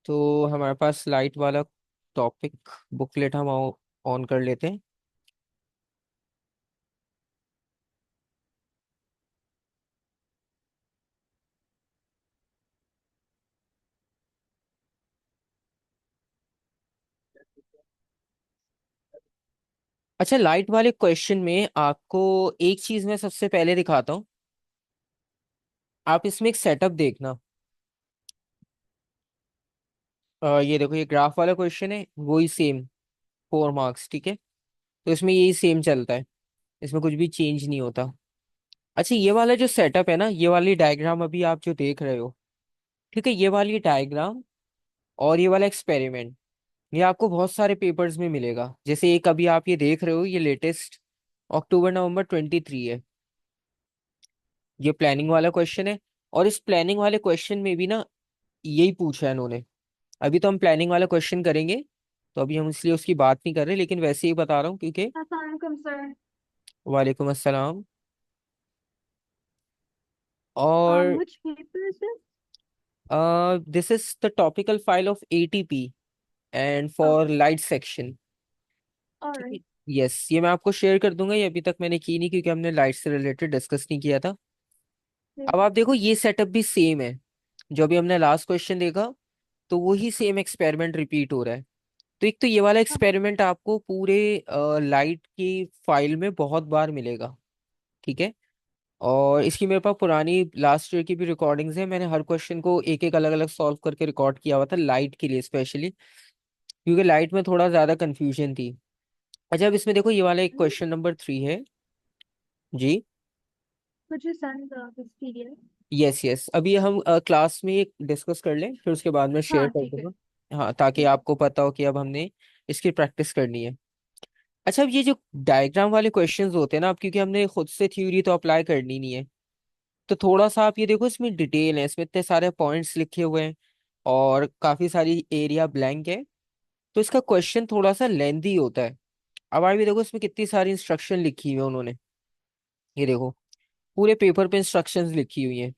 तो हमारे पास लाइट वाला टॉपिक बुकलेट हम ऑन कर लेते हैं। अच्छा, लाइट वाले क्वेश्चन में आपको एक चीज मैं सबसे पहले दिखाता हूँ। आप इसमें एक सेटअप देखना। ये देखो, ये ग्राफ वाला क्वेश्चन है, वही सेम 4 मार्क्स, ठीक है। तो इसमें यही सेम चलता है, इसमें कुछ भी चेंज नहीं होता। अच्छा, ये वाला जो सेटअप है ना, ये वाली डायग्राम अभी आप जो देख रहे हो, ठीक है, ये वाली डायग्राम और ये वाला एक्सपेरिमेंट, ये आपको बहुत सारे पेपर्स में मिलेगा। जैसे एक अभी आप ये देख रहे हो, ये लेटेस्ट अक्टूबर नवंबर 23 है। ये प्लानिंग वाला क्वेश्चन है, और इस प्लानिंग वाले क्वेश्चन में भी ना यही पूछा है इन्होंने। अभी तो हम प्लानिंग वाला क्वेश्चन करेंगे, तो अभी हम इसलिए उसकी बात नहीं कर रहे, लेकिन वैसे ही बता रहा हूँ क्योंकि। Assalamualaikum, sir. वालेकुम अस्सलाम। और Which paper is this? This is the topical file of ATP and for Okay, light section. all ठीक है। right. यस, ये मैं आपको शेयर कर दूंगा। ये अभी तक मैंने की नहीं क्योंकि हमने लाइट से रिलेटेड डिस्कस नहीं किया था। Okay. अब आप देखो, ये सेटअप भी सेम है जो अभी हमने लास्ट क्वेश्चन देखा। तो वही सेम एक्सपेरिमेंट रिपीट हो रहा है। तो एक तो ये वाला एक्सपेरिमेंट आपको पूरे लाइट की फाइल में बहुत बार मिलेगा, ठीक है। और इसकी मेरे पास पुरानी लास्ट ईयर की भी रिकॉर्डिंग्स है। मैंने हर क्वेश्चन को एक एक अलग अलग सॉल्व करके रिकॉर्ड किया हुआ था लाइट के लिए स्पेशली, क्योंकि लाइट में थोड़ा ज्यादा कंफ्यूजन थी। अच्छा, अब इसमें देखो, ये वाला एक Hmm. क्वेश्चन नंबर 3 है जी। Could you send this PDF? Yes yes, अभी हम क्लास में डिस्कस कर लें, फिर उसके बाद में शेयर हाँ कर ठीक है। दूंगा। हाँ, ताकि ठीक है। आपको पता हो कि अब हमने इसकी प्रैक्टिस करनी है। अच्छा, अब ये जो डायग्राम वाले क्वेश्चंस होते हैं ना, अब क्योंकि हमने खुद से थ्योरी तो अप्लाई करनी नहीं है, तो थोड़ा सा आप ये देखो, इसमें डिटेल है, इसमें इतने सारे पॉइंट्स लिखे हुए हैं और काफी सारी एरिया ब्लैंक है। तो इसका क्वेश्चन थोड़ा सा लेंदी होता है। अब आप ये देखो, इसमें कितनी सारी इंस्ट्रक्शन लिखी हुई है उन्होंने। ये देखो, पूरे पेपर पे इंस्ट्रक्शंस लिखी हुई हैं,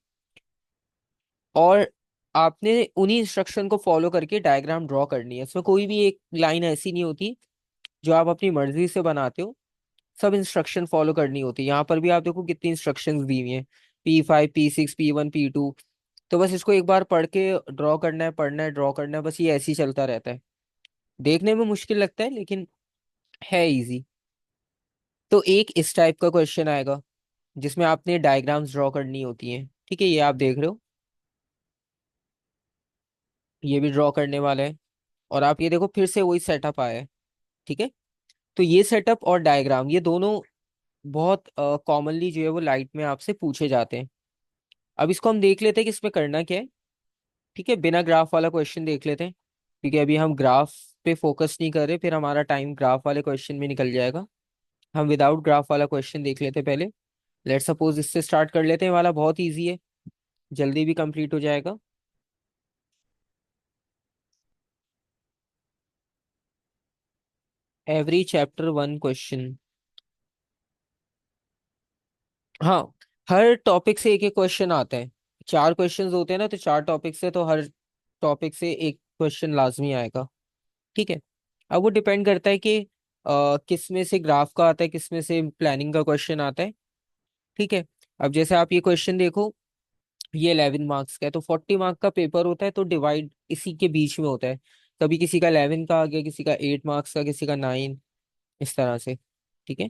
और आपने उन्हीं इंस्ट्रक्शन को फॉलो करके डायग्राम ड्रॉ करनी है। इसमें कोई भी एक लाइन ऐसी नहीं होती जो आप अपनी मर्जी से बनाते हो। सब इंस्ट्रक्शन फॉलो करनी होती है। यहाँ पर भी आप देखो कितनी इंस्ट्रक्शंस दी हुई हैं, P5 P6 P1 P2। तो बस इसको एक बार पढ़ के ड्रॉ करना है, पढ़ना है, ड्रॉ करना है, बस ये ऐसे ही चलता रहता है। देखने में मुश्किल लगता है लेकिन है इजी। तो एक इस टाइप का क्वेश्चन आएगा जिसमें आपने डायग्राम्स ड्रॉ करनी होती हैं, ठीक है, ये आप देख रहे हो। ये भी ड्रॉ करने वाला है। और आप ये देखो, फिर से वही सेटअप आया है, ठीक है। तो ये सेटअप और डायग्राम, ये दोनों बहुत कॉमनली जो है वो लाइट में आपसे पूछे जाते हैं। अब इसको हम देख लेते हैं कि इसमें करना क्या है। ठीक है, बिना ग्राफ वाला क्वेश्चन देख लेते हैं, क्योंकि अभी हम ग्राफ पे फोकस नहीं कर रहे, फिर हमारा टाइम ग्राफ वाले क्वेश्चन में निकल जाएगा। हम विदाउट ग्राफ वाला क्वेश्चन देख लेते हैं पहले। लेट सपोज इससे स्टार्ट कर लेते हैं। वाला बहुत इजी है, जल्दी भी कंप्लीट हो जाएगा। Every chapter one question. हाँ, हर टॉपिक से एक एक क्वेश्चन आता है। 4 क्वेश्चंस होते हैं ना, तो 4 टॉपिक से, तो हर टॉपिक से एक क्वेश्चन लाजमी आएगा, ठीक है। अब वो डिपेंड करता है कि किस में से ग्राफ का आता है, किस में से प्लानिंग का क्वेश्चन आता है, ठीक है। अब जैसे आप ये क्वेश्चन देखो, ये 11 मार्क्स का है, तो 40 मार्क का पेपर होता है, तो डिवाइड इसी के बीच में होता है। कभी किसी का 11 का आ गया, किसी का 8 मार्क्स का, किसी का 9, इस तरह से, ठीक है।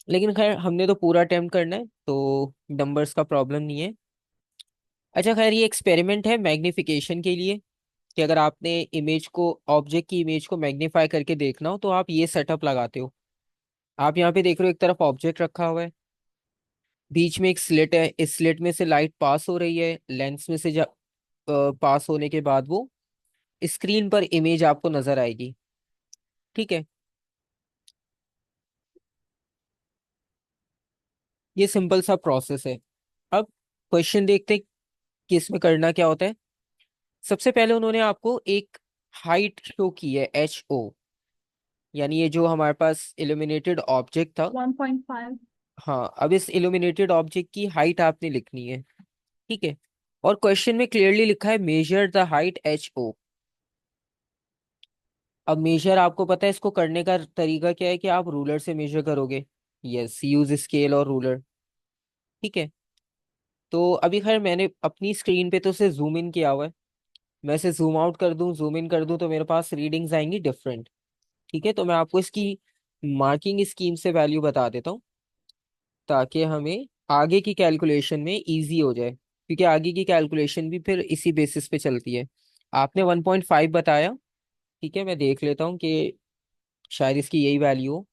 लेकिन खैर, हमने तो पूरा अटेम्प्ट करना है, तो नंबर्स का प्रॉब्लम नहीं है। अच्छा खैर, ये एक्सपेरिमेंट है मैग्निफिकेशन के लिए, कि अगर आपने इमेज को, ऑब्जेक्ट की इमेज को मैग्नीफाई करके देखना हो, तो आप ये सेटअप लगाते हो। आप यहाँ पे देख रहे हो, एक तरफ ऑब्जेक्ट रखा हुआ है, बीच में एक स्लिट है, इस स्लिट में से लाइट पास हो रही है, लेंस में से पास होने के बाद वो स्क्रीन पर इमेज आपको नजर आएगी, ठीक है। ये सिंपल सा प्रोसेस है। अब क्वेश्चन देखते हैं कि इसमें करना क्या होता है। सबसे पहले उन्होंने आपको एक हाइट शो की है, HO, यानी ये जो हमारे पास इल्यूमिनेटेड ऑब्जेक्ट था। 1.5. हाँ, अब इस इल्यूमिनेटेड ऑब्जेक्ट की हाइट आपने लिखनी है, ठीक है। और क्वेश्चन में क्लियरली लिखा है मेजर द हाइट HO। अब मेजर आपको पता है इसको करने का तरीका क्या है कि आप रूलर से मेजर करोगे। यस, यूज स्केल और रूलर। ठीक है। तो अभी खैर मैंने अपनी स्क्रीन पे तो उसे जूम इन किया हुआ है। मैं इसे जूम आउट कर दूं, जूम इन कर दूं, तो मेरे पास रीडिंग्स आएंगी डिफरेंट। ठीक है, तो मैं आपको इसकी मार्किंग स्कीम से वैल्यू बता देता हूँ, ताकि हमें आगे की कैलकुलेशन में इजी हो जाए, क्योंकि आगे की कैलकुलेशन भी फिर इसी बेसिस पे चलती है। आपने 1.5 बताया। ठीक है, मैं देख लेता हूँ कि शायद इसकी यही वैल्यू हो,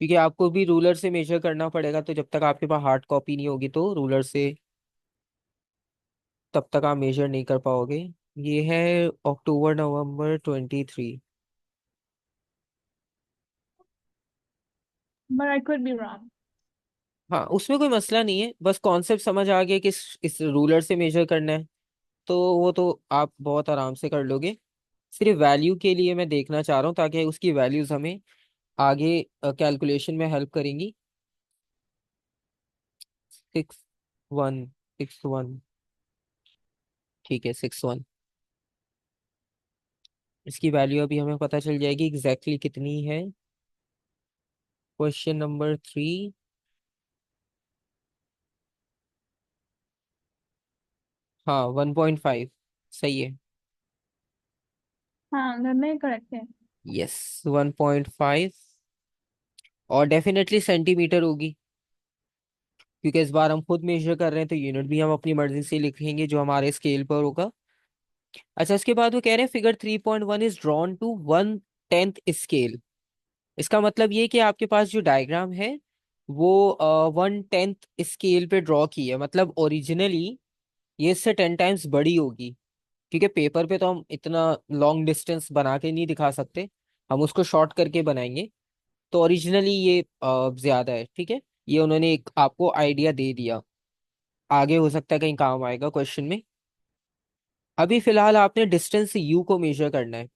क्योंकि आपको भी रूलर से मेजर करना पड़ेगा, तो जब तक आपके पास हार्ड कॉपी नहीं होगी तो रूलर से तब तक आप मेजर नहीं कर पाओगे। ये है अक्टूबर नवंबर 23। But I could be wrong. हाँ, उसमें कोई मसला नहीं है, बस कॉन्सेप्ट समझ आ गया कि इस रूलर से मेजर करना है, तो वो तो आप बहुत आराम से कर लोगे। सिर्फ वैल्यू के लिए मैं देखना चाह रहा हूँ, ताकि उसकी वैल्यूज हमें आगे कैलकुलेशन में हेल्प करेंगी। 6 1 6 1। ठीक है, 6 1। इसकी वैल्यू अभी हमें पता चल जाएगी एग्जैक्टली कितनी है। Question number 3। हाँ, 1.5 सही है। हाँ, घर में करेक्ट है। यस, 1.5। और डेफिनेटली सेंटीमीटर होगी, क्योंकि इस बार हम खुद मेजर कर रहे हैं, तो यूनिट भी हम अपनी मर्जी से लिखेंगे जो हमारे स्केल पर होगा। अच्छा, इसके बाद वो कह रहे हैं figure 3.1 is drawn to 1/10 scale. इसका मतलब ये कि आपके पास जो डायग्राम है वो 1/10 स्केल पे ड्रॉ की है, मतलब ओरिजिनली ये इससे 10 टाइम्स बड़ी होगी। क्योंकि पेपर पे तो हम इतना लॉन्ग डिस्टेंस बना के नहीं दिखा सकते, हम उसको शॉर्ट करके बनाएंगे। तो ओरिजिनली ये ज्यादा है। ठीक है, ये उन्होंने एक आपको आइडिया दे दिया, आगे हो सकता है कहीं काम आएगा क्वेश्चन में। अभी फिलहाल आपने डिस्टेंस यू को मेजर करना है।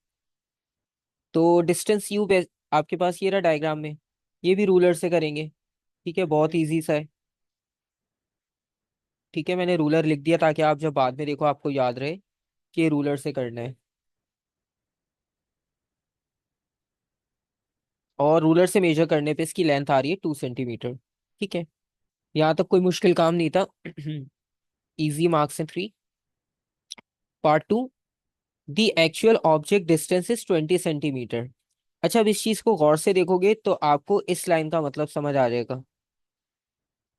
तो डिस्टेंस यू आपके पास ये रहा डायग्राम में, ये भी रूलर से करेंगे। ठीक है, बहुत इजी सा है। ठीक है, मैंने रूलर लिख दिया ताकि आप जब बाद में देखो आपको याद रहे कि ये रूलर से करना है। और रूलर से मेजर करने पे इसकी लेंथ आ रही है 2 सेंटीमीटर। ठीक है, यहाँ तक कोई मुश्किल काम नहीं था। इजी मार्क्स है 3। Part 2। The actual object distance is 20 centimetre. अच्छा, अब इस चीज को गौर से देखोगे तो आपको इस लाइन का मतलब समझ आ जाएगा।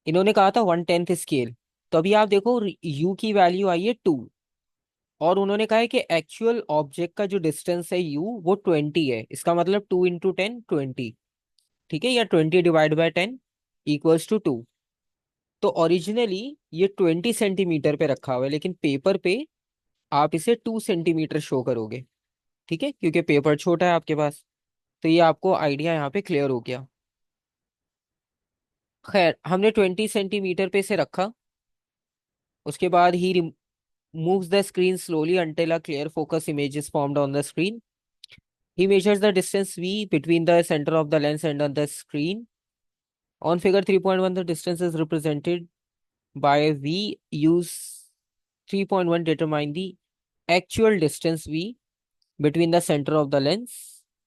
इन्होंने कहा था 1/10 स्केल, तो अभी आप देखो यू की वैल्यू आई है 2, और उन्होंने कहा है कि एक्चुअल ऑब्जेक्ट का जो डिस्टेंस है यू वो 20 है। इसका मतलब 2 × 10 20। ठीक है, या 20/10 इक्वल्स टू 2। तो ओरिजिनली ये 20 सेंटीमीटर पे रखा हुआ है, लेकिन पेपर पे आप इसे 2 सेंटीमीटर शो करोगे। ठीक है, क्योंकि पेपर छोटा है आपके पास। तो ये आपको आइडिया यहाँ पे क्लियर हो गया। खैर, हमने 20 सेंटीमीटर पे इसे रखा। उसके बाद ही moves the screen slowly until a clear focus image is formed on the screen. He measures the distance v between the center of the lens and on the screen. On figure 3.1, the distance is represented by v. Use 3.1 determine the actual distance v between the center of the lens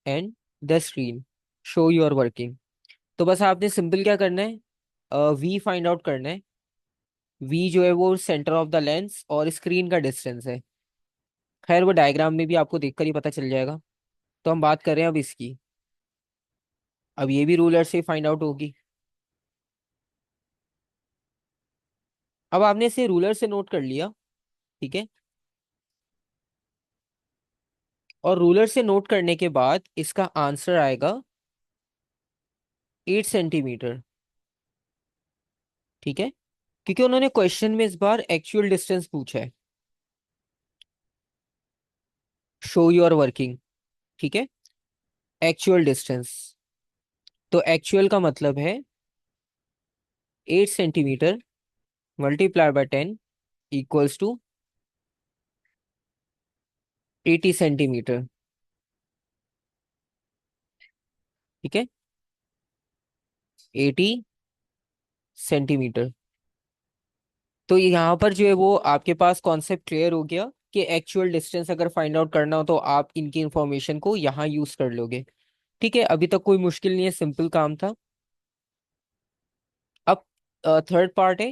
and the screen. Show your working. तो बस आपने simple क्या करना है, we find out करना है। We जो है वो सेंटर ऑफ द लेंस और स्क्रीन का डिस्टेंस है। खैर, वो डायग्राम में भी आपको देखकर ही पता चल जाएगा। तो हम बात कर रहे हैं अब इसकी। अब ये भी रूलर से फाइंड आउट होगी। अब आपने इसे रूलर से नोट कर लिया। ठीक है, और रूलर से नोट करने के बाद इसका आंसर आएगा 8 सेंटीमीटर। ठीक है, क्योंकि उन्होंने क्वेश्चन में इस बार एक्चुअल डिस्टेंस पूछा है। Show your working. ठीक है, एक्चुअल डिस्टेंस। तो एक्चुअल का मतलब है 8 centimetre multiply by 10 equals to 80 centimetre. ठीक है, 80 सेंटीमीटर। तो यहाँ पर जो है वो आपके पास कॉन्सेप्ट क्लियर हो गया कि एक्चुअल डिस्टेंस अगर फाइंड आउट करना हो तो आप इनकी इंफॉर्मेशन को यहाँ यूज कर लोगे। ठीक है, अभी तक कोई मुश्किल नहीं है, सिंपल काम था। अब थर्ड पार्ट है,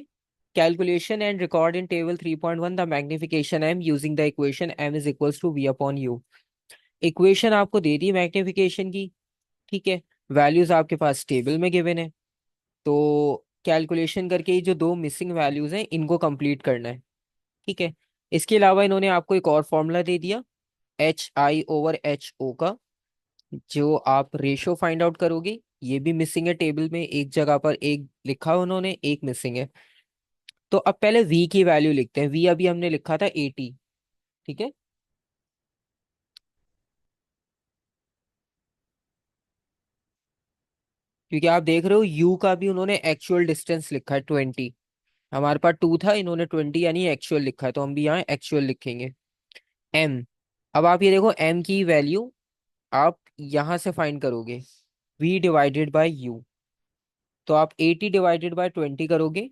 calculation and record in table 3.1 the magnification M using the equation M is equals to V upon U. Equation आपको दे दी मैग्निफिकेशन की। ठीक है, वैल्यूज आपके पास टेबल में गिवन है। तो कैलकुलेशन करके ये जो दो मिसिंग वैल्यूज हैं इनको कंप्लीट करना है। ठीक है, इसके अलावा इन्होंने आपको एक और फॉर्मूला दे दिया, HI/HO का, जो आप रेशो फाइंड आउट करोगे। ये भी मिसिंग है टेबल में, एक जगह पर एक लिखा है उन्होंने, एक मिसिंग है। तो अब पहले V की वैल्यू लिखते हैं। V अभी हमने लिखा था 80। ठीक है, क्योंकि आप देख रहे हो U का भी उन्होंने एक्चुअल डिस्टेंस लिखा है 20। हमारे पास 2 था, इन्होंने 20 यानी एक्चुअल लिखा है, तो हम भी यहाँ एक्चुअल लिखेंगे। M, अब आप ये देखो M की वैल्यू आप यहां से फाइंड करोगे, V डिवाइडेड बाय U। तो आप 80 डिवाइडेड बाय 20 करोगे।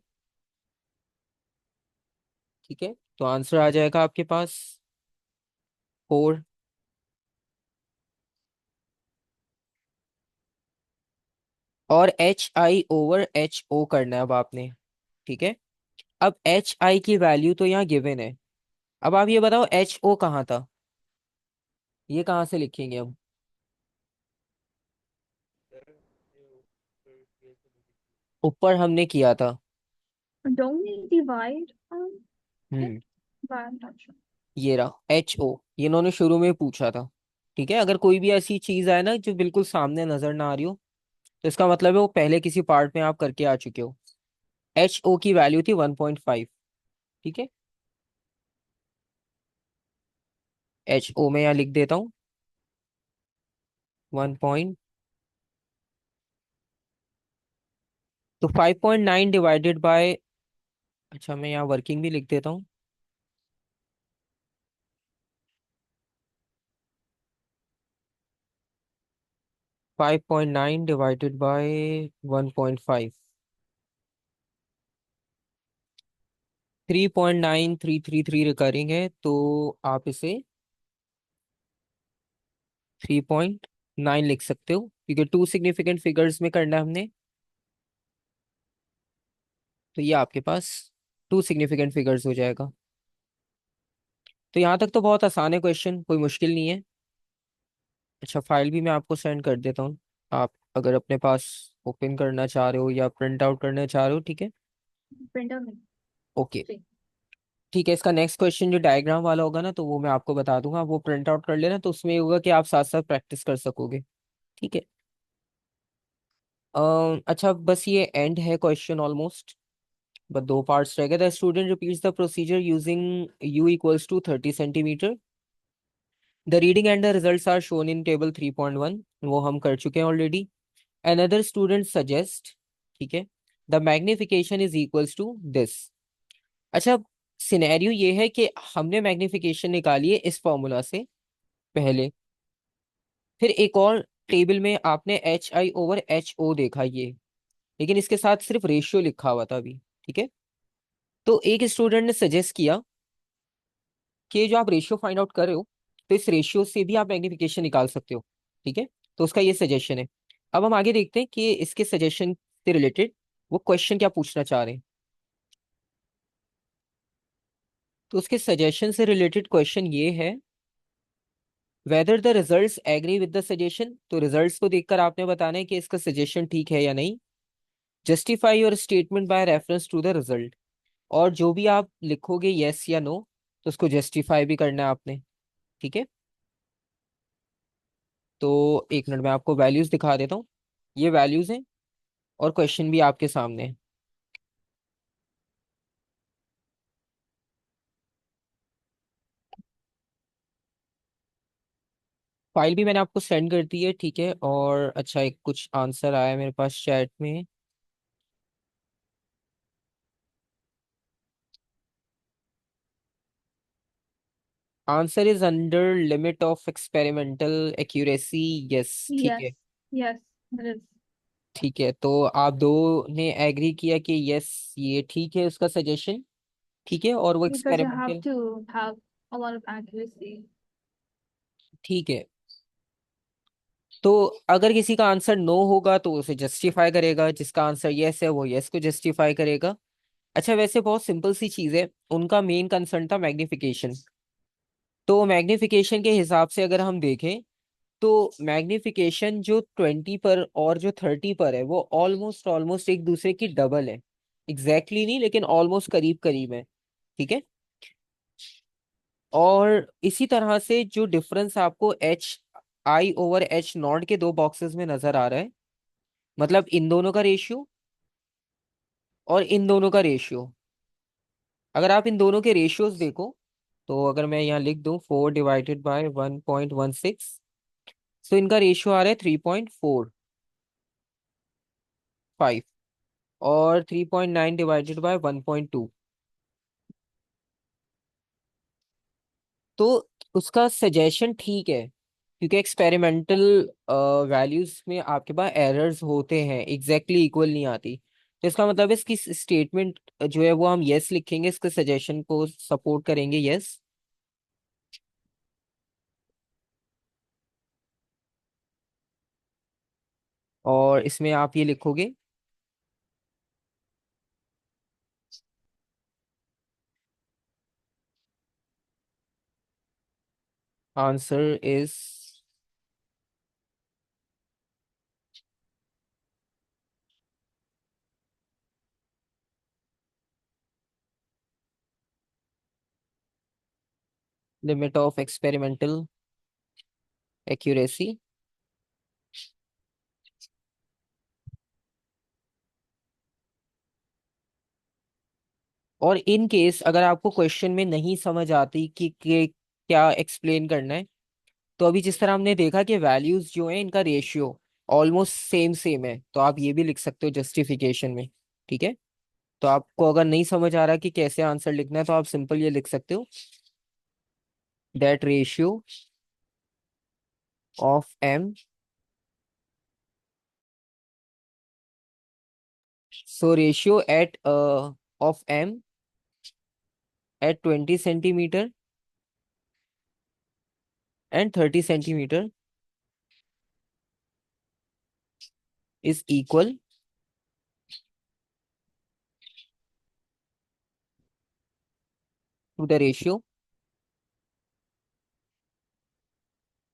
ठीक है, तो आंसर आ जाएगा आपके पास 4। और HI/HO करना है अब आपने। ठीक है, अब HI की वैल्यू तो यहाँ गिवन है। अब आप ये बताओ HO कहाँ था, ये कहाँ से लिखेंगे हम। ऊपर हमने किया था। Don't we divide it hmm, by I'm not sure. ये रहा HO, ये इन्होंने शुरू में पूछा था। ठीक है, अगर कोई भी ऐसी चीज आए ना जो बिल्कुल सामने नजर ना आ रही हो, तो इसका मतलब है वो पहले किसी पार्ट में आप करके आ चुके हो। HO की वैल्यू थी 1.5। ठीक है, HO में यहाँ लिख देता हूँ 1 तो 5.9 डिवाइडेड बाय, अच्छा मैं यहाँ वर्किंग भी लिख देता हूँ। 5.9 डिवाइडेड बाय 1.5, 3.9333 रिकरिंग है, तो आप इसे 3.9 लिख सकते हो, क्योंकि टू सिग्निफिकेंट फिगर्स में करना है हमने। तो ये आपके पास टू सिग्निफिकेंट फिगर्स हो जाएगा। तो यहाँ तक तो बहुत आसान है क्वेश्चन, कोई मुश्किल नहीं है। अच्छा, फाइल भी मैं आपको सेंड कर देता हूँ, आप अगर अपने पास ओपन करना चाह रहे हो या प्रिंट आउट करना चाह रहे हो। ठीक है, Printer में ओके। see. ठीक है, इसका नेक्स्ट क्वेश्चन जो डायग्राम वाला होगा ना, तो वो मैं आपको बता दूंगा, वो प्रिंट आउट कर लेना, तो उसमें ये होगा कि आप साथ साथ प्रैक्टिस कर सकोगे। ठीक है, अच्छा बस ये एंड है क्वेश्चन ऑलमोस्ट, बस दो पार्ट्स रह गए। The student repeats the procedure using U equals to 30 centimetre. The reading and the results are shown in table 3.1, वो हम कर चुके हैं ऑलरेडी। अनदर स्टूडेंट सजेस्ट, ठीक है, the magnification is equals to this. अच्छा, सिनेरियो ये है कि हमने मैग्निफिकेशन निकाली है इस फॉर्मूला से पहले, फिर एक और टेबल में आपने HI/HO देखा ये, लेकिन इसके साथ सिर्फ रेशियो लिखा हुआ था अभी। ठीक है, तो एक स्टूडेंट ने सजेस्ट किया कि जो आप रेशियो फाइंड आउट कर रहे हो, तो इस रेशियो से भी आप मैग्निफिकेशन निकाल सकते हो। ठीक है, तो उसका ये सजेशन है। अब हम आगे देखते हैं कि इसके सजेशन से रिलेटेड वो क्वेश्चन क्या पूछना चाह रहे हैं। तो उसके सजेशन से रिलेटेड क्वेश्चन ये है, whether the results agree with the suggestion. तो रिजल्ट्स को देखकर आपने बताना है कि इसका सजेशन ठीक है या नहीं। Justify your statement by reference to the result, और जो भी आप लिखोगे यस या नो, तो उसको जस्टिफाई भी करना है आपने। ठीक है, तो एक मिनट में आपको वैल्यूज दिखा देता हूँ। ये वैल्यूज हैं और क्वेश्चन भी आपके सामने है। फाइल भी मैंने आपको सेंड कर दी है। ठीक है, और अच्छा एक कुछ आंसर आया है मेरे पास चैट में। Answer is under limit of experimental accuracy, yes ठीक Yes, है। yes, it is. ठीक है, तो आप दो ने एग्री किया कि यस ये ठीक है उसका सजेशन। ठीक है, और वो because you have experimental. to have a lot of accuracy. ठीक है, तो अगर किसी का आंसर नो होगा तो उसे जस्टिफाई करेगा, जिसका आंसर यस है वो यस को जस्टिफाई करेगा। अच्छा, वैसे बहुत सिंपल सी चीज है, उनका मेन कंसर्न था मैग्निफिकेशन। तो मैग्निफिकेशन के हिसाब से अगर हम देखें, तो मैग्निफिकेशन जो 20 पर और जो 30 पर है वो ऑलमोस्ट ऑलमोस्ट एक दूसरे की डबल है। एग्जैक्टली नहीं, लेकिन ऑलमोस्ट करीब करीब है। ठीक है, और इसी तरह से जो डिफरेंस आपको H I over H not के दो बॉक्सेस में नजर आ रहा है, मतलब इन दोनों का रेशियो और इन दोनों का रेशियो, अगर आप इन दोनों के रेशियोज देखो, तो अगर मैं यहाँ लिख दूं 4/1.16, तो इनका रेशियो आ रहा है 3.45, और 3.9/1.2। तो उसका सजेशन ठीक है, क्योंकि एक्सपेरिमेंटल वैल्यूज में आपके पास एरर्स होते हैं, एग्जैक्टली इक्वल नहीं आती। तो इसका मतलब है इसकी स्टेटमेंट जो है वो हम यस लिखेंगे, इसके सजेशन को सपोर्ट करेंगे यस। और इसमें आप ये लिखोगे, answer is limit of experimental accuracy. और इन केस अगर आपको क्वेश्चन में नहीं समझ आती कि क्या एक्सप्लेन करना है, तो अभी जिस तरह हमने देखा कि वैल्यूज जो है इनका रेशियो ऑलमोस्ट सेम सेम है, तो आप ये भी लिख सकते हो जस्टिफिकेशन में। ठीक है, तो आपको अगर नहीं समझ आ रहा कि कैसे आंसर लिखना है, तो आप सिंपल ये लिख सकते हो, that ratio of M, so ratio at of M at 20 centimetre and 30 centimetre is equal to the ratio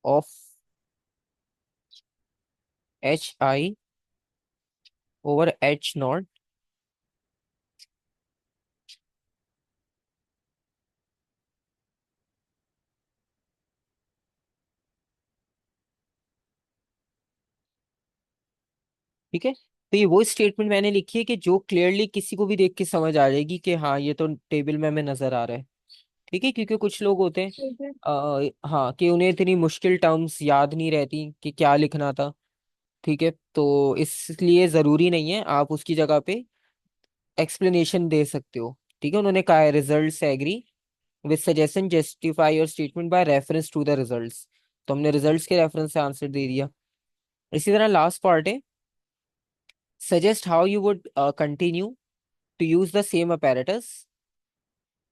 of H I over H not. ठीक है, तो ये वो स्टेटमेंट मैंने लिखी है कि जो क्लियरली किसी को भी देख के समझ आ जाएगी कि हाँ ये तो टेबल में हमें नजर आ रहा है। ठीक है, क्योंकि कुछ लोग होते हैं ठीक है। हाँ, कि उन्हें इतनी मुश्किल टर्म्स याद नहीं रहती कि क्या लिखना था। ठीक है, तो इसलिए जरूरी नहीं है, आप उसकी जगह पे एक्सप्लेनेशन दे सकते हो। ठीक है, उन्होंने कहा है रिजल्ट से agree with suggestion justify your statement by reference to the results. तो हमने रिजल्ट्स के रेफरेंस से आंसर दे दिया। इसी तरह लास्ट पार्ट है, suggest how you would continue to use the same apparatus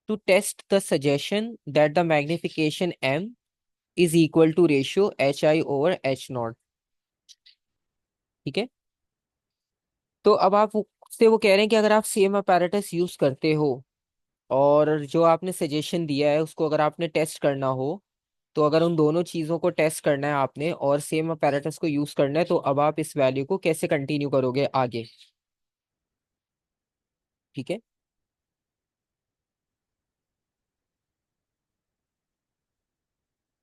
to test the suggestion that the magnification m is equal to ratio hi over h naught। ठीक है, तो अब आप से वो कह रहे हैं कि अगर आप सेम apparatus यूज करते हो और जो आपने सजेशन दिया है उसको अगर आपने टेस्ट करना हो, तो अगर उन दोनों चीजों को टेस्ट करना है आपने और सेम apparatus को यूज करना है, तो अब आप इस वैल्यू को कैसे कंटिन्यू करोगे आगे। ठीक है,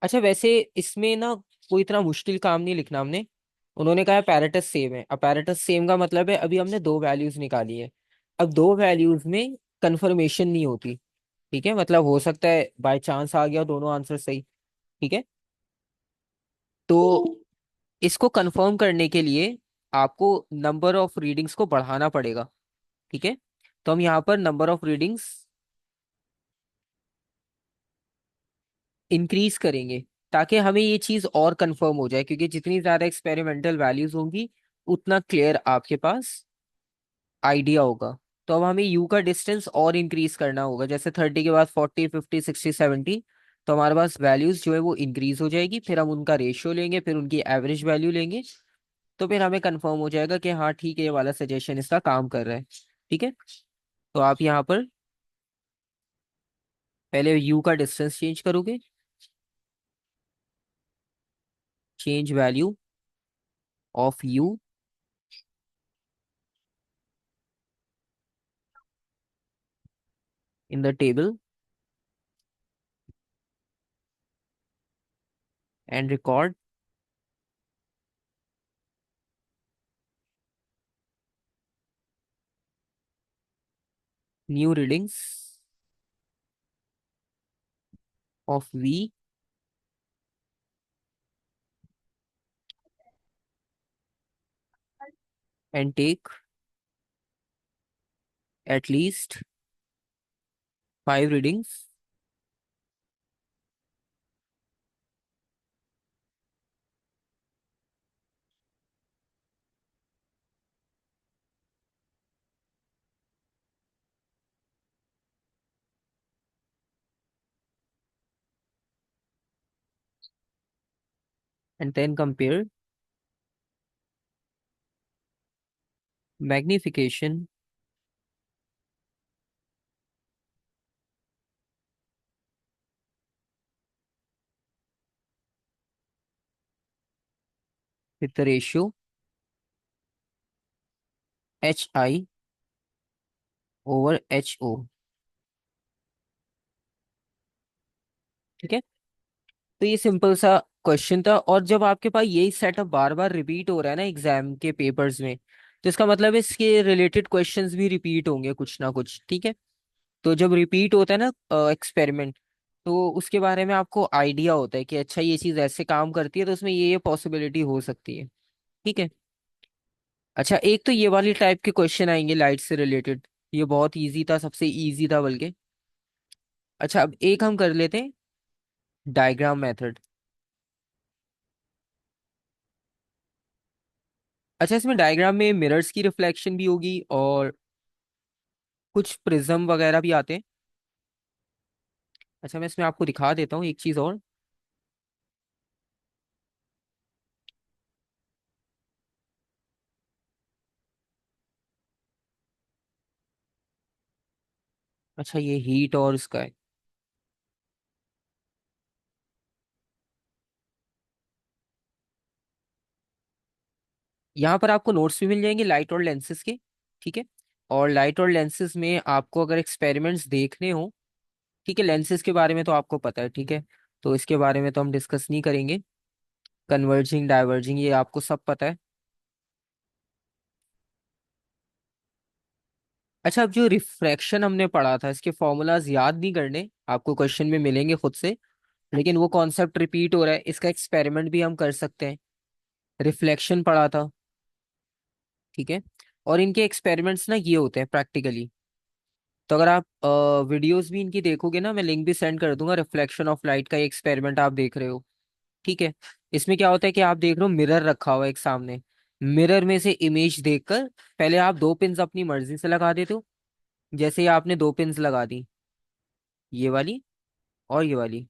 अच्छा वैसे इसमें ना कोई इतना मुश्किल काम नहीं लिखना हमने। उन्होंने कहा पैरेटस सेम है, अब पैरेटस सेम का मतलब है अभी हमने दो वैल्यूज निकाली है, अब दो वैल्यूज में कंफर्मेशन नहीं होती। ठीक है, मतलब हो सकता है बाय चांस आ गया दोनों आंसर सही। ठीक है, तो इसको कंफर्म करने के लिए आपको नंबर ऑफ रीडिंग्स को बढ़ाना पड़ेगा। ठीक है, तो हम यहाँ पर नंबर ऑफ रीडिंग्स इंक्रीज करेंगे, ताकि हमें ये चीज और कंफर्म हो जाए, क्योंकि जितनी ज्यादा एक्सपेरिमेंटल वैल्यूज होंगी उतना क्लियर आपके पास आइडिया होगा। तो अब हमें यू का डिस्टेंस और इंक्रीज करना होगा, जैसे 30 के बाद 40, 50, 60, 70। तो हमारे पास वैल्यूज जो है वो इंक्रीज हो जाएगी, फिर हम उनका रेशियो लेंगे, फिर उनकी एवरेज वैल्यू लेंगे। तो फिर हमें कंफर्म हो जाएगा कि हाँ ठीक है, ये वाला सजेशन इसका काम कर रहा है। ठीक है। तो आप यहाँ पर पहले यू का डिस्टेंस चेंज करोगे, change value of U in the table and record new readings of V and take at least 5 readings and then compare magnification with the ratio hi over ho। ठीक है। तो ये simple सा question था, और जब आपके पास यही सेटअप बार बार रिपीट हो रहा है ना एग्जाम के पेपर्स में, तो इसका मतलब है इसके रिलेटेड क्वेश्चंस भी रिपीट होंगे कुछ ना कुछ। ठीक है। तो जब रिपीट होता है ना एक्सपेरिमेंट, तो उसके बारे में आपको आइडिया होता है कि अच्छा ये चीज ऐसे काम करती है, तो उसमें ये पॉसिबिलिटी हो सकती है। ठीक है। अच्छा, एक तो ये वाली टाइप के क्वेश्चन आएंगे लाइट से रिलेटेड, ये बहुत इजी था, सबसे इजी था बल्कि। अच्छा, अब एक हम कर लेते हैं डायग्राम मेथड। अच्छा, इसमें डायग्राम में मिरर्स की रिफ्लेक्शन भी होगी और कुछ प्रिज्म वगैरह भी आते हैं। अच्छा, मैं इसमें आपको दिखा देता हूँ एक चीज और। अच्छा, ये हीट और इसका है। यहाँ पर आपको नोट्स भी मिल जाएंगे लाइट और लेंसेज के। ठीक है। और लाइट और लेंसेज में आपको अगर एक्सपेरिमेंट्स देखने हो, ठीक है, लेंसेज के बारे में तो आपको पता है। ठीक है। तो इसके बारे में तो हम डिस्कस नहीं करेंगे। कन्वर्जिंग, डाइवर्जिंग, ये आपको सब पता है। अच्छा, अब जो रिफ्रैक्शन हमने पढ़ा था, इसके फॉर्मूलाज याद नहीं करने, आपको क्वेश्चन में मिलेंगे खुद से। लेकिन वो कॉन्सेप्ट रिपीट हो रहा है, इसका एक्सपेरिमेंट भी हम कर सकते हैं। रिफ्लेक्शन पढ़ा था। ठीक है। और इनके एक्सपेरिमेंट्स ना ये होते हैं प्रैक्टिकली। तो अगर आप वीडियोस भी इनकी देखोगे ना, मैं लिंक भी सेंड कर दूंगा, रिफ्लेक्शन ऑफ लाइट का एक्सपेरिमेंट आप देख रहे हो। ठीक है। इसमें क्या होता है कि आप देख रहे हो मिरर रखा हुआ है एक सामने, मिरर में से इमेज देखकर पहले आप दो पिंस अपनी मर्जी से लगा देते हो। जैसे ही आपने दो पिंस लगा दी, ये वाली और ये वाली,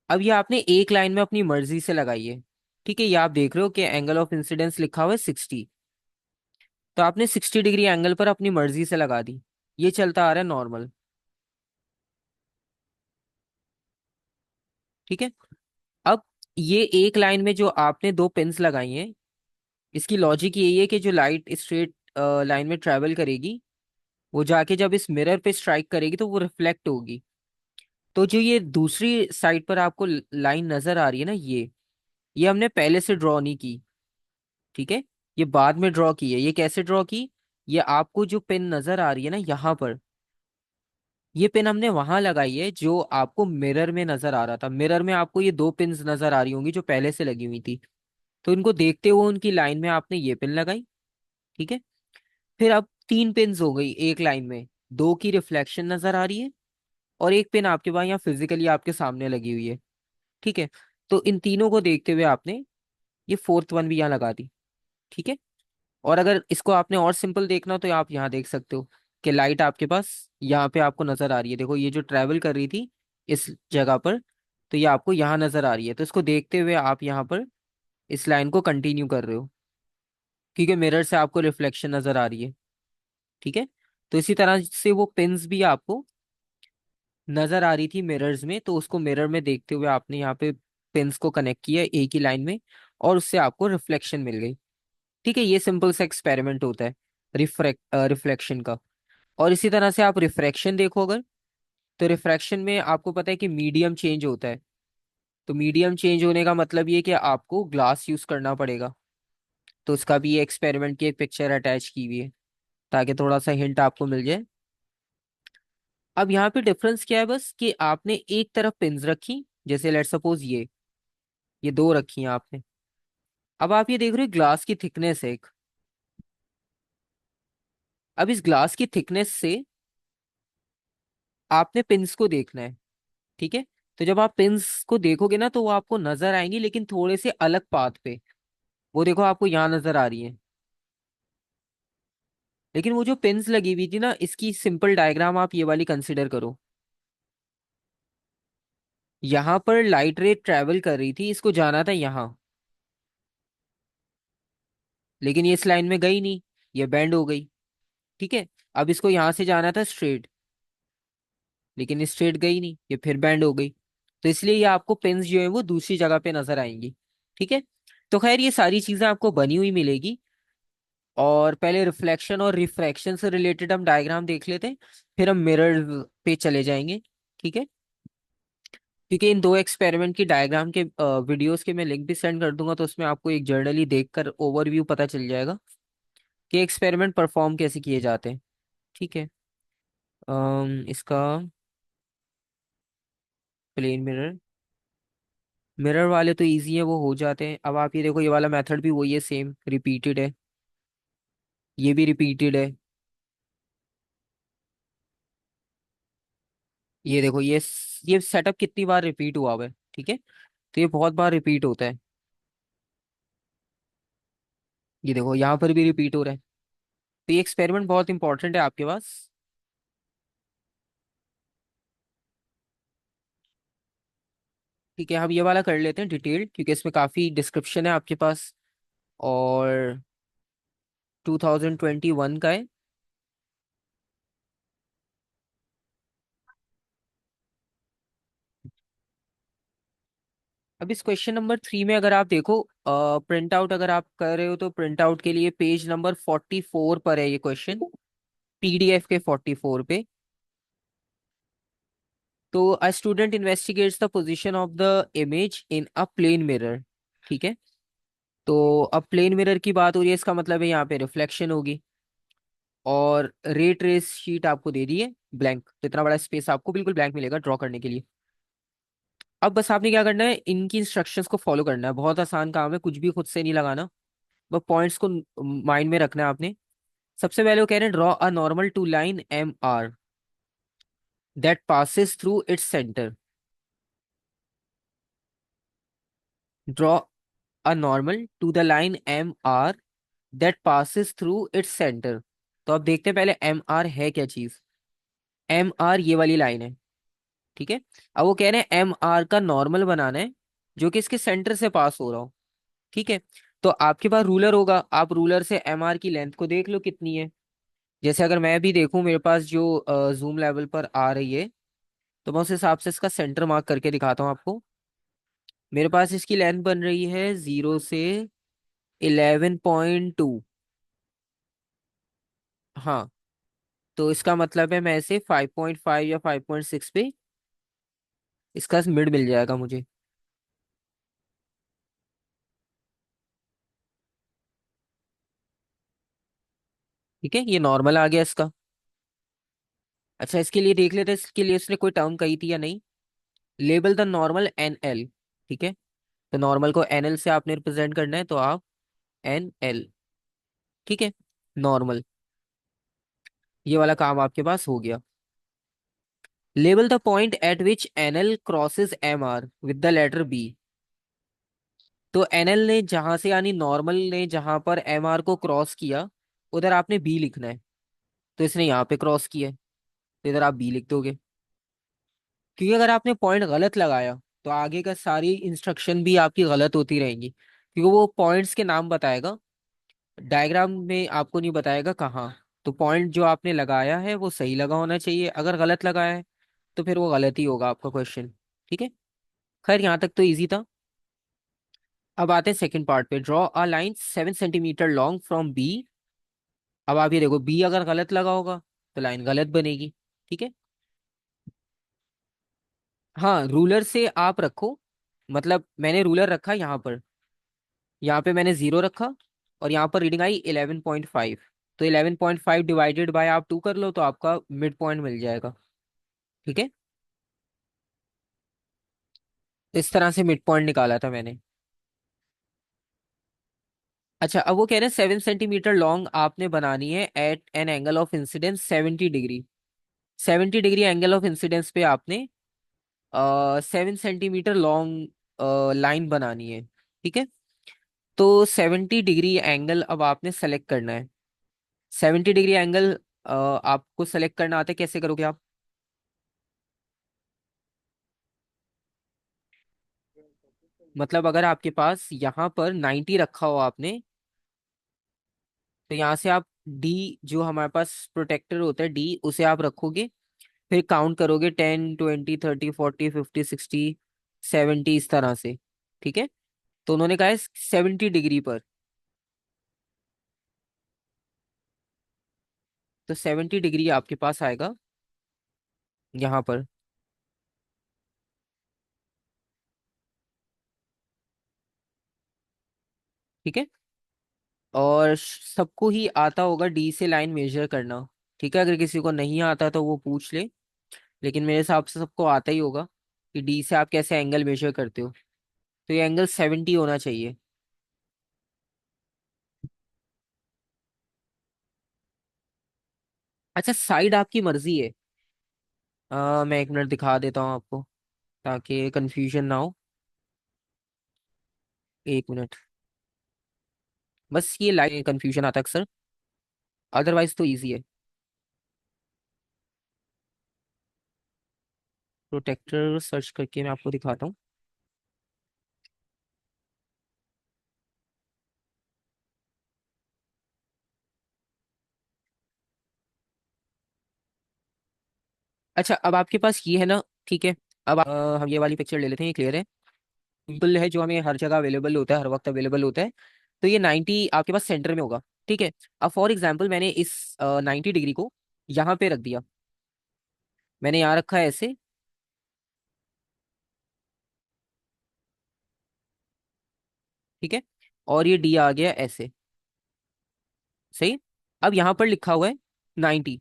अब ये आपने एक लाइन में अपनी मर्जी से लगाई है। ठीक है। ये आप देख रहे हो कि एंगल ऑफ इंसिडेंस लिखा हुआ है 60। तो आपने 60 डिग्री एंगल पर अपनी मर्जी से लगा दी। ये चलता आ रहा है नॉर्मल। ठीक है। अब ये एक लाइन में जो आपने दो पिंस लगाई हैं, इसकी लॉजिक यही है कि जो लाइट स्ट्रेट लाइन में ट्रेवल करेगी, वो जाके जब इस मिरर पे स्ट्राइक करेगी तो वो रिफ्लेक्ट होगी। तो जो ये दूसरी साइड पर आपको लाइन नजर आ रही है ना, ये हमने पहले से ड्रॉ नहीं की। ठीक है। ये बाद में ड्रॉ की है। ये कैसे ड्रॉ की? ये आपको जो पिन नजर आ रही है ना यहाँ पर, ये पिन हमने वहां लगाई है जो आपको मिरर में नजर आ रहा था। मिरर में आपको ये दो पिन्स नजर आ रही होंगी जो पहले से लगी हुई थी। तो इनको देखते हुए उनकी लाइन में आपने ये पिन लगाई। ठीक है। फिर अब तीन पिन्स हो गई एक लाइन में, दो की रिफ्लेक्शन नजर आ रही है और एक पिन आपके पास यहाँ फिजिकली आपके सामने लगी हुई है। ठीक है। तो इन तीनों को देखते हुए आपने ये फोर्थ वन भी यहाँ लगा दी। ठीक है। और अगर इसको आपने और सिंपल देखना तो आप यहाँ देख सकते हो कि लाइट आपके पास यहाँ पे आपको नजर आ रही है। देखो ये जो ट्रेवल कर रही थी इस जगह पर, तो ये आपको यहाँ नजर आ रही है। तो इसको देखते हुए आप यहाँ पर इस लाइन को कंटिन्यू कर रहे हो, क्योंकि मिरर से आपको रिफ्लेक्शन नजर आ रही है। ठीक है। तो इसी तरह से वो पिंस भी आपको नजर आ रही थी मिरर्स में, तो उसको मिरर में देखते हुए आपने यहाँ पे पिंस को कनेक्ट किया एक ही लाइन में, और उससे आपको रिफ्लेक्शन मिल गई। ठीक है, ये सिंपल सा एक्सपेरिमेंट होता है रिफ्लेक्शन का। और इसी तरह से आप रिफ्रैक्शन देखो अगर, तो रिफ्रैक्शन में आपको पता है कि मीडियम चेंज होता है। तो मीडियम चेंज होने का मतलब ये कि आपको ग्लास यूज करना पड़ेगा। तो उसका भी ये एक्सपेरिमेंट की एक पिक्चर अटैच की हुई है, ताकि थोड़ा सा हिंट आपको मिल जाए। अब यहाँ पे डिफरेंस क्या है, बस कि आपने एक तरफ पिंस रखी, जैसे लेट सपोज ये दो रखी हैं आपने। अब आप ये देख रहे हो ग्लास की थिकनेस है एक। अब इस ग्लास की थिकनेस से आपने पिंस को देखना है। ठीक है। तो जब आप पिंस को देखोगे ना, तो वो आपको नजर आएंगी, लेकिन थोड़े से अलग पाथ पे। वो देखो आपको यहाँ नजर आ रही है। लेकिन वो जो पिंस लगी हुई थी ना, इसकी सिंपल डायग्राम आप ये वाली कंसिडर करो। यहाँ पर लाइट रे ट्रेवल कर रही थी, इसको जाना था यहाँ, लेकिन ये इस लाइन में गई नहीं, ये बेंड हो गई। ठीक है। अब इसको यहाँ से जाना था स्ट्रेट, लेकिन स्ट्रेट गई नहीं, ये फिर बैंड हो गई। तो इसलिए ये आपको पेन्स जो है वो दूसरी जगह पे नजर आएंगी। ठीक है। तो खैर ये सारी चीजें आपको बनी हुई मिलेगी। और पहले रिफ्लेक्शन और रिफ्रैक्शन से रिलेटेड हम डायग्राम देख लेते हैं, फिर हम मिरर पे चले जाएंगे। ठीक है। क्योंकि इन दो एक्सपेरिमेंट की डायग्राम के वीडियोस के मैं लिंक भी सेंड कर दूंगा, तो उसमें आपको एक जर्नली देखकर ओवरव्यू पता चल जाएगा कि एक्सपेरिमेंट परफॉर्म कैसे किए जाते हैं। ठीक है। इसका प्लेन मिरर, मिरर वाले तो इजी है, वो हो जाते हैं। अब आप ये देखो, ये वाला मेथड भी वही है, सेम रिपीटेड है, ये भी रिपीटेड है। ये देखो ये सेटअप कितनी बार रिपीट हुआ हुआ है। ठीक है। तो ये बहुत बार रिपीट होता है। ये देखो यहाँ पर भी रिपीट हो रहा है। तो ये एक्सपेरिमेंट बहुत इंपॉर्टेंट है आपके पास। ठीक है, हम ये वाला कर लेते हैं डिटेल्ड, क्योंकि इसमें काफी डिस्क्रिप्शन है आपके पास। और 2021 का है। अब इस क्वेश्चन नंबर 3 में अगर आप देखो, प्रिंट आउट अगर आप कर रहे हो, तो प्रिंट आउट के लिए पेज नंबर 44 पर है ये क्वेश्चन, पीडीएफ के 44 पे। तो a student investigates the position of the image in a plane mirror. ठीक है। तो अब प्लेन मिरर की बात हो रही है, इसका मतलब है यहाँ पे रिफ्लेक्शन होगी। और रे ट्रेस शीट आपको दे दी है ब्लैंक, तो इतना बड़ा स्पेस आपको बिल्कुल ब्लैंक मिलेगा ड्रॉ करने के लिए। अब बस आपने क्या करना है, इनकी इंस्ट्रक्शंस को फॉलो करना है। बहुत आसान काम है, कुछ भी खुद से नहीं लगाना, बस पॉइंट्स को माइंड में रखना है आपने। सबसे पहले वो कह रहे हैं draw a normal to line M R that passes through its centre. Draw a normal to the line M R that passes through its centre. तो अब देखते हैं पहले एम आर है क्या चीज। एम आर ये वाली लाइन है। ठीक है। अब वो कह रहे हैं एम आर का नॉर्मल बनाना है, जो कि इसके सेंटर से पास हो रहा हो। ठीक है। तो आपके पास रूलर होगा, आप रूलर से एम आर की लेंथ को देख लो कितनी है। जैसे अगर मैं भी देखूं, मेरे पास जो जूम लेवल पर आ रही है, तो मैं उस हिसाब से इसका सेंटर मार्क करके दिखाता हूँ आपको। मेरे पास इसकी लेंथ बन रही है 0 से 11.2। हाँ। तो इसका मतलब है मैं इसे 5.5 या 5.6 पे इसका मिड मिल जाएगा मुझे। ठीक है, ये नॉर्मल आ गया इसका। अच्छा, इसके लिए देख लेते हैं इसके लिए उसने कोई टर्म कही थी या नहीं। Label the normal N L. ठीक है। तो नॉर्मल को एन एल से आपने रिप्रेजेंट करना है, तो आप एन एल। ठीक है। नॉर्मल, ये वाला काम आपके पास हो गया। Label the point at which N L crosses M R with the letter B. तो एनएल ने जहां से, यानी नॉर्मल ने जहां पर एमआर को क्रॉस किया, उधर आपने बी लिखना है। तो इसने यहाँ पे क्रॉस किया है, तो इधर आप बी लिख दोगे। क्योंकि अगर आपने पॉइंट गलत लगाया तो आगे का सारी इंस्ट्रक्शन भी आपकी गलत होती रहेंगी, क्योंकि वो पॉइंट्स के नाम बताएगा, डायग्राम में आपको नहीं बताएगा कहाँ। तो पॉइंट जो आपने लगाया है वो सही लगा होना चाहिए, अगर गलत लगाया है तो फिर वो गलत ही होगा आपका क्वेश्चन। ठीक है। खैर यहाँ तक तो इजी था। अब आते हैं सेकंड पार्ट पे। Draw a line 7 centimetre long from B. अब आप ये देखो, बी अगर गलत लगा होगा तो लाइन गलत बनेगी। ठीक है। हाँ, रूलर से आप रखो, मतलब मैंने रूलर रखा यहाँ पर, यहाँ पे मैंने जीरो रखा, और यहाँ पर रीडिंग आई 11.5। तो 11.5 डिवाइडेड बाय आप 2 कर लो तो आपका मिड पॉइंट मिल जाएगा। ठीक है। इस तरह से मिड पॉइंट निकाला था मैंने। अच्छा, अब वो कह रहे हैं 7 सेंटीमीटर लॉन्ग आपने बनानी है at an angle of incidence 70 degree. 70 degree angle of incidence पे आपने 7 सेंटीमीटर लॉन्ग लाइन बनानी है। ठीक है। तो 70 डिग्री एंगल अब आपने सेलेक्ट करना है। 70 डिग्री एंगल आपको सेलेक्ट करना आता है, कैसे करोगे आप? मतलब अगर आपके पास यहाँ पर 90 रखा हो आपने, तो यहाँ से आप डी, जो हमारे पास प्रोटेक्टर होता है डी, उसे आप रखोगे। फिर काउंट करोगे 10, 20, 30, 40, 50, 60, 70 इस तरह से। ठीक है। तो उन्होंने कहा है 70 डिग्री पर। तो 70 डिग्री आपके पास आएगा यहाँ पर। ठीक है। और सबको ही आता होगा डी से लाइन मेजर करना। ठीक है। अगर किसी को नहीं आता तो वो पूछ ले, लेकिन मेरे हिसाब से सबको आता ही होगा कि डी से आप कैसे एंगल मेजर करते हो। तो ये एंगल 70 होना चाहिए। अच्छा, साइड आपकी मर्जी है। मैं 1 मिनट दिखा देता हूँ आपको, ताकि कंफ्यूजन ना हो। 1 मिनट। बस ये लाइन कंफ्यूजन आता है अक्सर, अदरवाइज तो इजी है। प्रोटेक्टर सर्च करके मैं आपको दिखाता हूँ। अच्छा, अब आपके पास ये है ना। ठीक है। अब हम ये वाली पिक्चर ले लेते हैं, ये क्लियर है। सिंपल है, जो हमें हर जगह अवेलेबल होता है, हर वक्त अवेलेबल होता है। तो ये 90 आपके पास सेंटर में होगा। ठीक है। अब फॉर एग्जाम्पल मैंने इस 90 डिग्री को यहाँ पे रख दिया। मैंने यहाँ रखा है ऐसे। ठीक है। और ये डी आ गया ऐसे। सही। अब यहाँ पर लिखा हुआ है 90।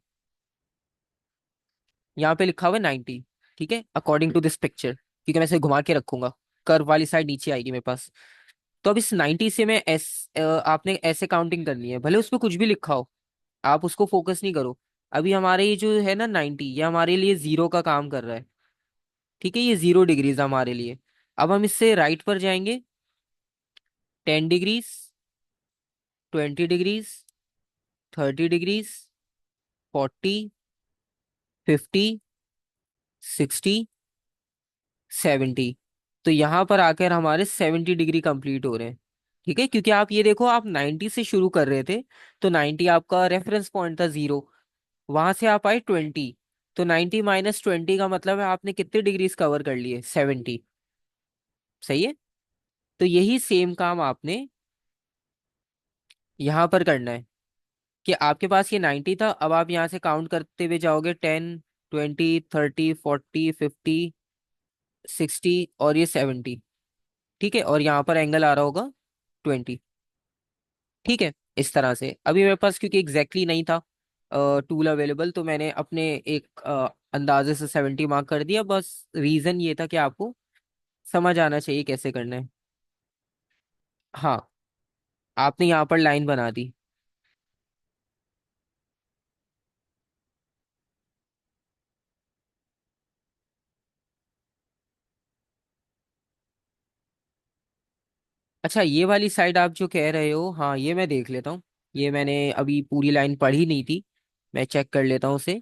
यहाँ पे लिखा हुआ है 90। ठीक है, अकॉर्डिंग टू दिस पिक्चर, क्योंकि मैं इसे घुमा के रखूंगा, कर्व वाली साइड नीचे आएगी मेरे पास। तो अब इस 90 से मैं आपने ऐसे काउंटिंग करनी है, भले उस पर कुछ भी लिखा हो, आप उसको फोकस नहीं करो। अभी हमारे ये जो है ना 90, ये हमारे लिए जीरो का काम कर रहा है। ठीक है, ये 0 डिग्रीज हमारे लिए। अब हम इससे राइट पर जाएंगे। 10 डिग्रीज, 20 डिग्रीज, 30 डिग्रीज, 40, 50, 60, 70। तो यहाँ पर आकर हमारे 70 डिग्री कंप्लीट हो रहे हैं। ठीक है, क्योंकि आप ये देखो, आप 90 से शुरू कर रहे थे, तो 90 आपका रेफरेंस पॉइंट था, जीरो। वहां से आप आए 20। तो 90 - 20 का मतलब है आपने कितने डिग्रीज कवर कर लिए? 70। सही है। तो यही सेम काम आपने यहाँ पर करना है, कि आपके पास ये 90 था, अब आप यहाँ से काउंट करते हुए जाओगे 10, 20, 30, 40, 50, 60 और ये 70। ठीक है। और यहाँ पर एंगल आ रहा होगा 20। ठीक है। इस तरह से अभी मेरे पास क्योंकि एग्जैक्टली नहीं था टूल अवेलेबल, तो मैंने अपने एक अंदाजे से 70 मार्क कर दिया। बस रीजन ये था कि आपको समझ आना चाहिए कैसे करना है। हाँ, आपने यहाँ पर लाइन बना दी। अच्छा, ये वाली साइड आप जो कह रहे हो, हाँ ये मैं देख लेता हूँ। ये मैंने अभी पूरी लाइन पढ़ी नहीं थी, मैं चेक कर लेता हूँ उसे।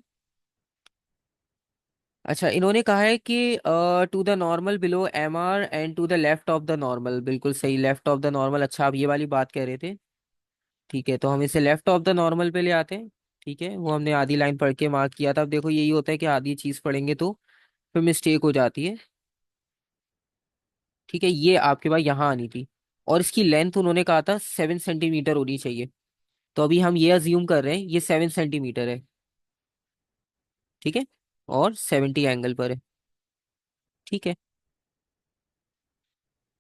अच्छा, इन्होंने कहा है कि to the normal below MR and to the left of the normal, बिल्कुल सही, लेफ्ट ऑफ द नॉर्मल। अच्छा, आप ये वाली बात कह रहे थे। ठीक है, तो हम इसे लेफ्ट ऑफ द नॉर्मल पे ले आते हैं। ठीक है, वो हमने आधी लाइन पढ़ के मार्क किया था। अब देखो यही होता है कि आधी चीज पढ़ेंगे तो फिर मिस्टेक हो जाती है। ठीक है, ये आपके पास यहाँ आनी थी। और इसकी लेंथ उन्होंने कहा था 7 सेंटीमीटर होनी चाहिए। तो अभी हम ये अज्यूम कर रहे हैं ये 7 सेंटीमीटर है। ठीक है, और 70 एंगल पर है। ठीक है,